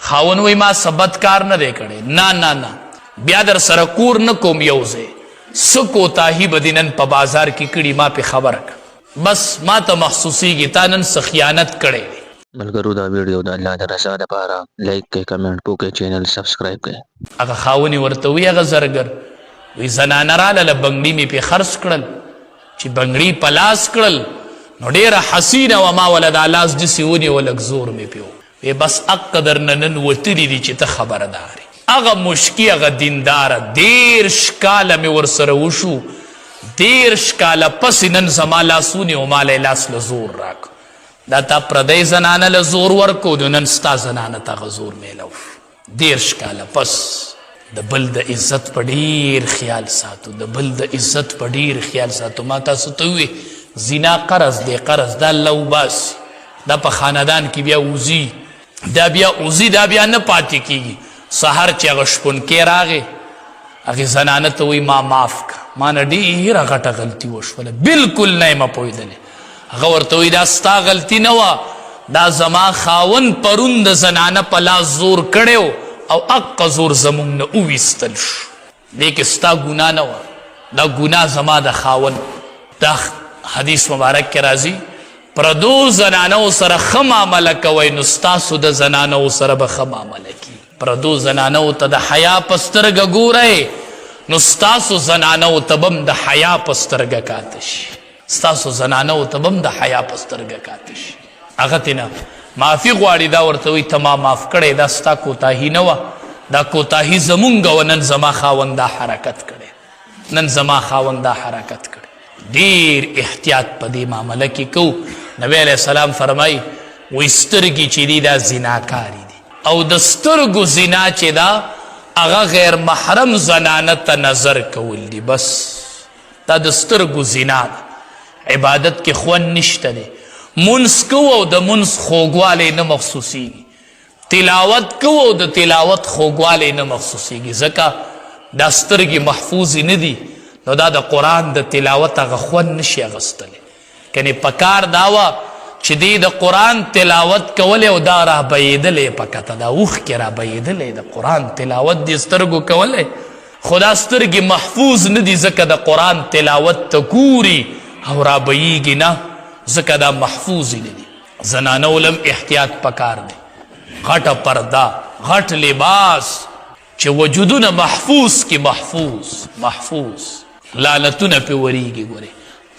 خاون وی ما سبت کار نه دی کړی، نه نه نه بیا در سره کور نه کوم یو ځای څه کوتاهي به دې نن په بازار کې کړي ما پې خبره کړه، بس ما ته محسوسیږي تا نن څه خیانت کړی دی. ملګرو دا ویډیو د الله د رضا لپاره لایک کړئ، کمنټ وکړئ، چینل سبسکرایب کړئ. هغه خاونې ورته وی هغه زرګر وی زنانه راله له بنګړي مې پې خرڅ کړل، چې بنګړي په لاس کړل نو ډېره حسینه وه، ما وله دا لاس داسې ونیو لږ زور مې پې وی بس حق درنه نن وتلي دي چې ته خبردار یې. هغه مشکي هغه دینداره 13 کاله مې ورسره وشو، 13 کاله پسې نن زما لاسونې و ما له لاس له زور راکړو. دا تا پردی زنانه له زور ورکو نو نن ستا زنانه ته هغه زور میلو شو. 13 کاله پس د بل د عزت په ډېر خیال ساتو، د بل د عزت په ډېر خیال ساتو. ما تاسو ته ووې زنا قرض دی، قرض دا الله وباسي، دا په خاندان کې بیا وزي، دا بیا وزي، دا بیا نه پاتې کېږي. سهار چې هغه شپونکی راغی هغې زنانه ته وایي ما معاف که، ما نه ډېره غټه غلطي وشوله، بلکل نه یم پوهېدلی. هغه ورته وایي دا ستا غلطي نه وه، دا زما خاون پرون د زنانه په لاس زور کړی او حقه زور زمونږ نه وویستل شو، دې کې ستا ګناه نه وه، دا ګناه زما د خاون. دا حدیث مبارک کې راځي پردو زنانو سره ښه معامله کوئ نو ستاسو د زنانو سره به ښه معامله کي. پردو زنانو ته د حیا په سترګه ګورئ نو ستاسو زنانو ته به هم د حیا په سترګه کاته شي، ستاسو زنانو ته به هم د حیا په سترګه کاته شي. هغه تېنه معافي غواړي، دا ورته وایي ته ما معاف کړی، دا ستا کوتاهي نه وه، دا کوتاهي زمونږ وه، نن زما خاوند دا حرکت کړی، نن زما خاوند دا حرکت کړی. ډېر احتیاط په دې معامله کې کوو. نبی علیه السلام فرمایي وایي سترګې چې دي دا زناکاري دي، او د سترګو زنا چې ده هغه غیر محرم زنانه ته نظر کول دي، بس دا د سترګو زنا ده. عبادت کې خوند نشته دی، منځ کوو او د منځ خوږوالی نه محسوسیږي، تلاوت کوو او د تلاوت خوږوالی نه محسوسیږي، ځکه دا سترګې محفوظې نه دي نو دا د قرآن د تلاوت هغه خوند نشي اخیستلی. کنې پکار دا وه چې دی د قرآن تلاوت کولی او دا رابهیدلی په کته، دا اوښکې رابهیدلی د قرآن تلاوت دې سترګو کولی، خو دا سترګې محفوظ نه دي ځکه د قرآن تلاوت ته ګوري او رابهیږي نه، ځکه دا محفوظ نه دي. زنانو لم احتیاط پکار دی، غټه پرده، غټ لباس چې وجودونه محفوظ کی محفوظ لعنتونه پې وریږي. ګورې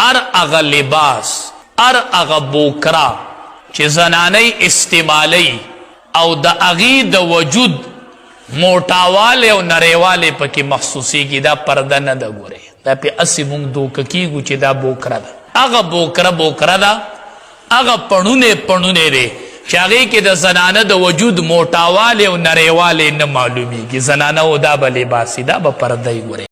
هر هغه لباس، هر هغه بوکرا چې زنانۍ استعمالی او د هغې د وجود موټاوالی او نریوالی پکې محسوسیږي، دا پرده نه ده. ګورې دا پې هسې مونږ دوکه کېږو چې دا بوکره ده، هغه بوکره ده، هغه پړونی دی چې هغې کې د زنانه د وجود موټاوالی او نریوالی نه معلومیږي. زنانه او دا به لباسي، دا به پرده یې. ګورې